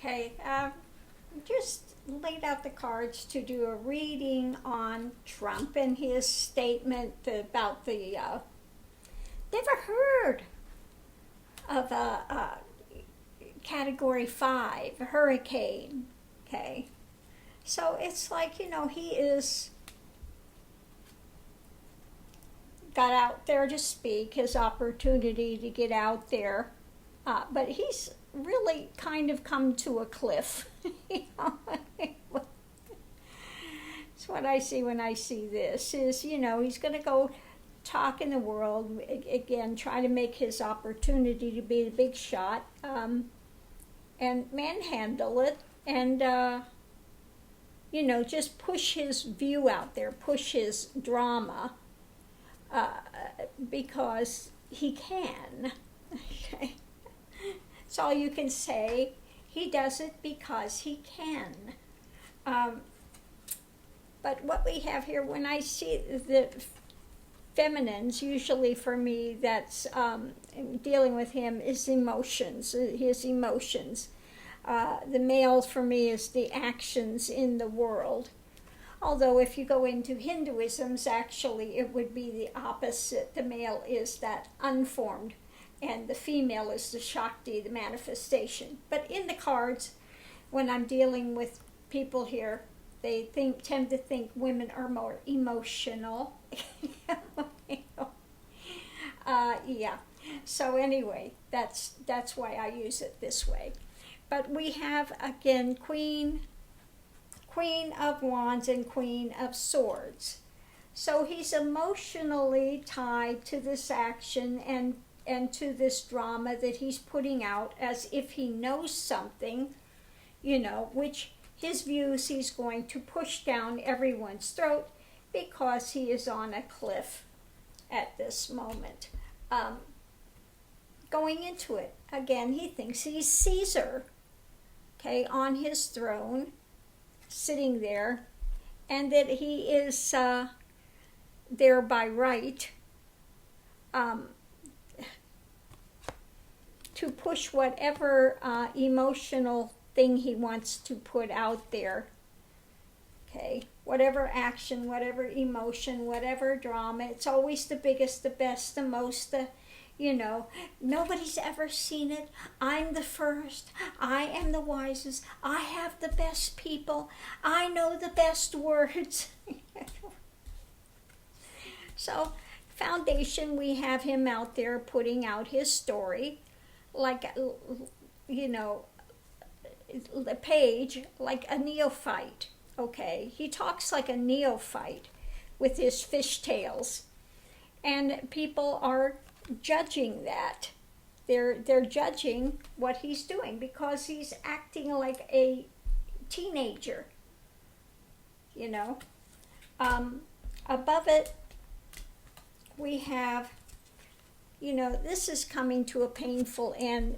Okay, just laid out the cards to do a reading on Trump and his statement about the. Never heard of a Category 5 hurricane. Okay, so it's like, he is got out there to speak, his opportunity to get out there, but he's really kind of come to a cliff. That's what I see when I see this is, he's going to go talk in the world again, try to make his opportunity to be the big shot, and manhandle it, and just push his view out there, push his drama, because he can. Okay. That's all you can say. He does it because he can. But what we have here, when I see the feminines, usually for me, that's dealing with him, is emotions, his emotions. The males for me is the actions in the world. Although if you go into Hinduism's, actually it would be the opposite. The male is that unformed, and the female is the Shakti, the manifestation. But in the cards, when I'm dealing with people here, they tend to think women are more emotional. Yeah. So anyway, that's why I use it this way. But we have, again, Queen of Wands and Queen of Swords. So he's emotionally tied to this action and to this drama that he's putting out, as if he knows something, which his views he's going to push down everyone's throat, because he is on a cliff at this moment. Going into it, again, he thinks he's Caesar, okay, on his throne, sitting there, and that he is there by right, to push whatever emotional thing he wants to put out there. Okay, whatever action, whatever emotion, whatever drama, it's always the biggest, the best, the most, nobody's ever seen it. I'm the first. I am the wisest. I have the best people. I know the best words. So, foundation, we have him out there putting out his story, like, the page, like a neophyte. Okay, he talks like a neophyte with his fishtails, and people are judging that. They're judging what he's doing because he's acting like a teenager. Above it, we have, this is coming to a painful end.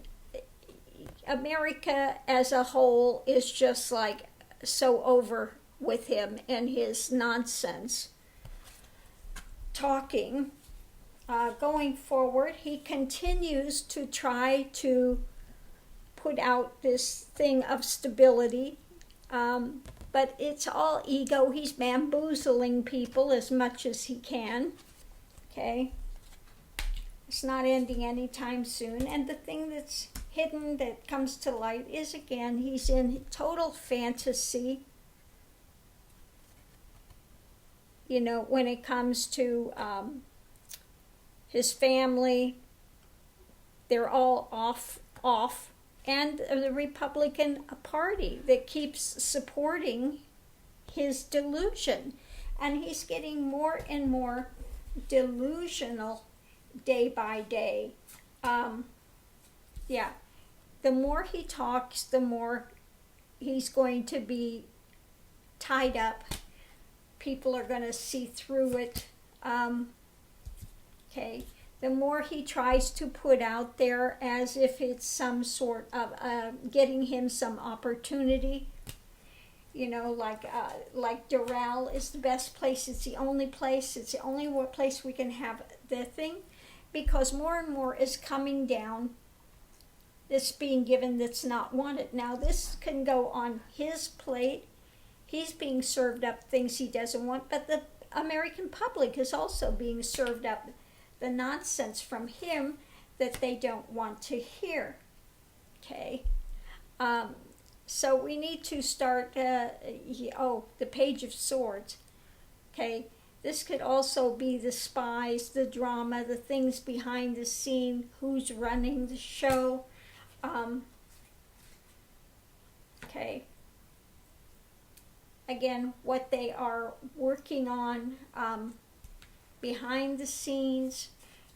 America as a whole is just like so over with him and his nonsense talking. Going forward, he continues to try to put out this thing of stability, but it's all ego. He's bamboozling people as much as he can. Okay, it's not ending anytime soon. And the thing that's hidden that comes to light is, again, he's in total fantasy. When it comes to his family, they're all off, and the Republican Party that keeps supporting his delusion, and he's getting more and more delusional day by day. The more he talks, the more he's going to be tied up. People are going to see through it. The more he tries to put out there as if it's some sort of getting him some opportunity, like Doral is the best place. It's the only place. It's the only place we can have the thing, because more and more is coming down that's being given that's not wanted. Now, this can go on his plate. He's being served up things he doesn't want, but the American public is also being served up the nonsense from him that they don't want to hear. Okay? So we need to start, the Page of Swords. Okay? This could also be the spies, the drama, the things behind the scene, who's running the show. Okay. Again, what they are working on behind the scenes,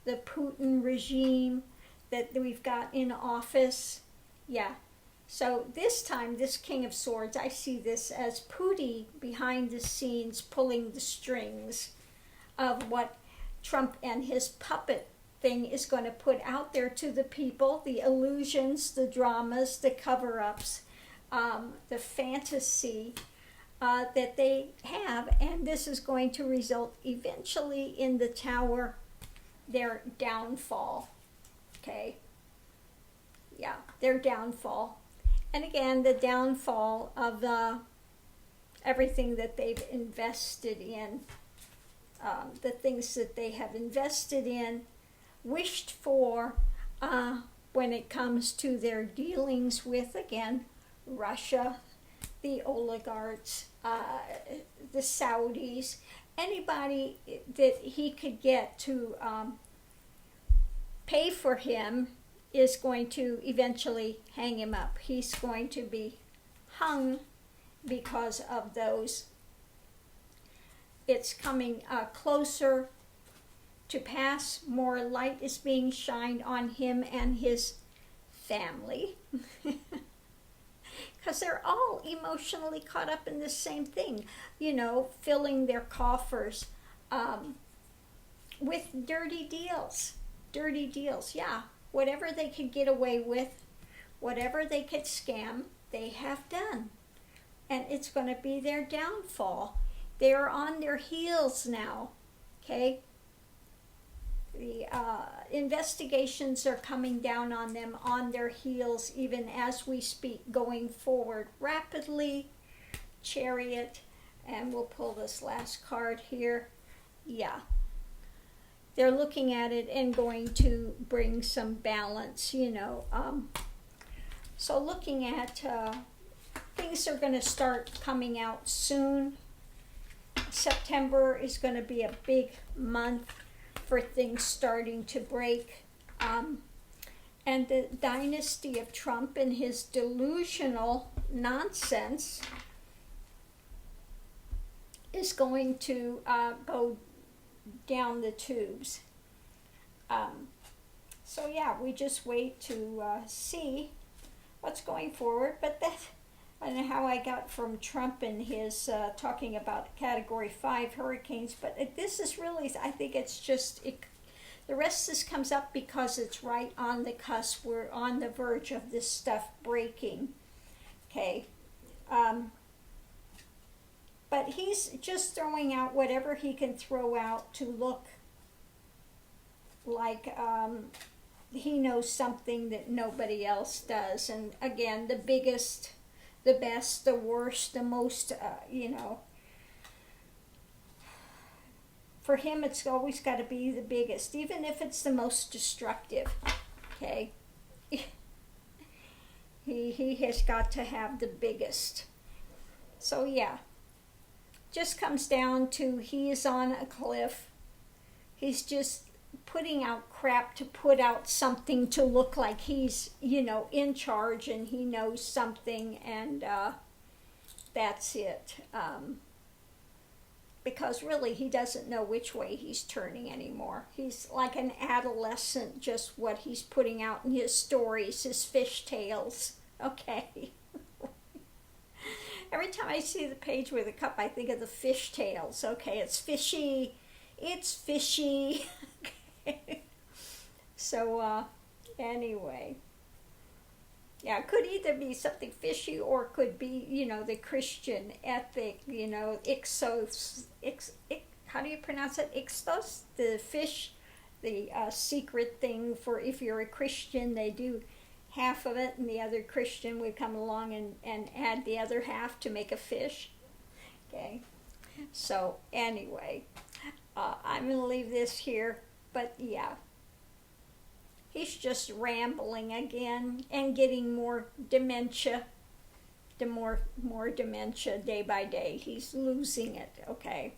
the Putin regime that we've got in office. Yeah. So this time, this King of Swords, I see this as Putin behind the scenes pulling the strings of what Trump and his puppet thing is going to put out there to the people, the illusions, the dramas, the cover-ups, the fantasy that they have, and this is going to result eventually in the tower, their downfall. Okay? Yeah, their downfall. And again, the downfall of everything that they've invested in, the things that they have invested in, wished for, when it comes to their dealings with, again, Russia, the oligarchs, the Saudis, anybody that he could get to pay for him is going to eventually hang him up. He's going to be hung because of those. It's coming closer to pass. More light is being shined on him and his family. Because they're all emotionally caught up in the same thing, filling their coffers with dirty deals. Dirty deals, yeah. Whatever they could get away with, whatever they could scam, they have done. And it's going to be their downfall. They're on their heels now, okay? The investigations are coming down on them on their heels even as we speak, going forward rapidly. Chariot, and we'll pull this last card here. Yeah. They're looking at it and going to bring some balance, So looking at things are going to start coming out soon. September is going to be a big month for things starting to break. And the dynasty of Trump and his delusional nonsense is going to go down the tubes. So yeah, we just wait to see what's going forward. But that, I don't know how I got from Trump and his talking about Category 5 hurricanes, but this is really, I think it's just, the rest of this comes up because it's right on the cusp. We're on the verge of this stuff breaking. Okay. But he's just throwing out whatever he can throw out to look like he knows something that nobody else does. And again, the biggest, the best, the worst, the most, for him it's always got to be the biggest, even if it's the most destructive, okay? He has got to have the biggest. So yeah. Just comes down to he is on a cliff. He's just putting out crap to put out something to look like he's, in charge and he knows something, and that's it. Because really he doesn't know which way he's turning anymore. He's like an adolescent, just what he's putting out in his stories, his fish tales. Okay. Every time I see the page with a cup, I think of the fish tales. Okay, it's fishy. It's fishy. Okay. So, anyway. Yeah, it could either be something fishy or it could be, the Christian ethic, Ixos. How do you pronounce it? Ixtos? The fish, the secret thing for if you're a Christian, they do half of it, and the other Christian would come along and add the other half to make a fish. Okay, so anyway, I'm going to leave this here, but yeah, he's just rambling again and getting more dementia. The more dementia day by day. He's losing it, okay?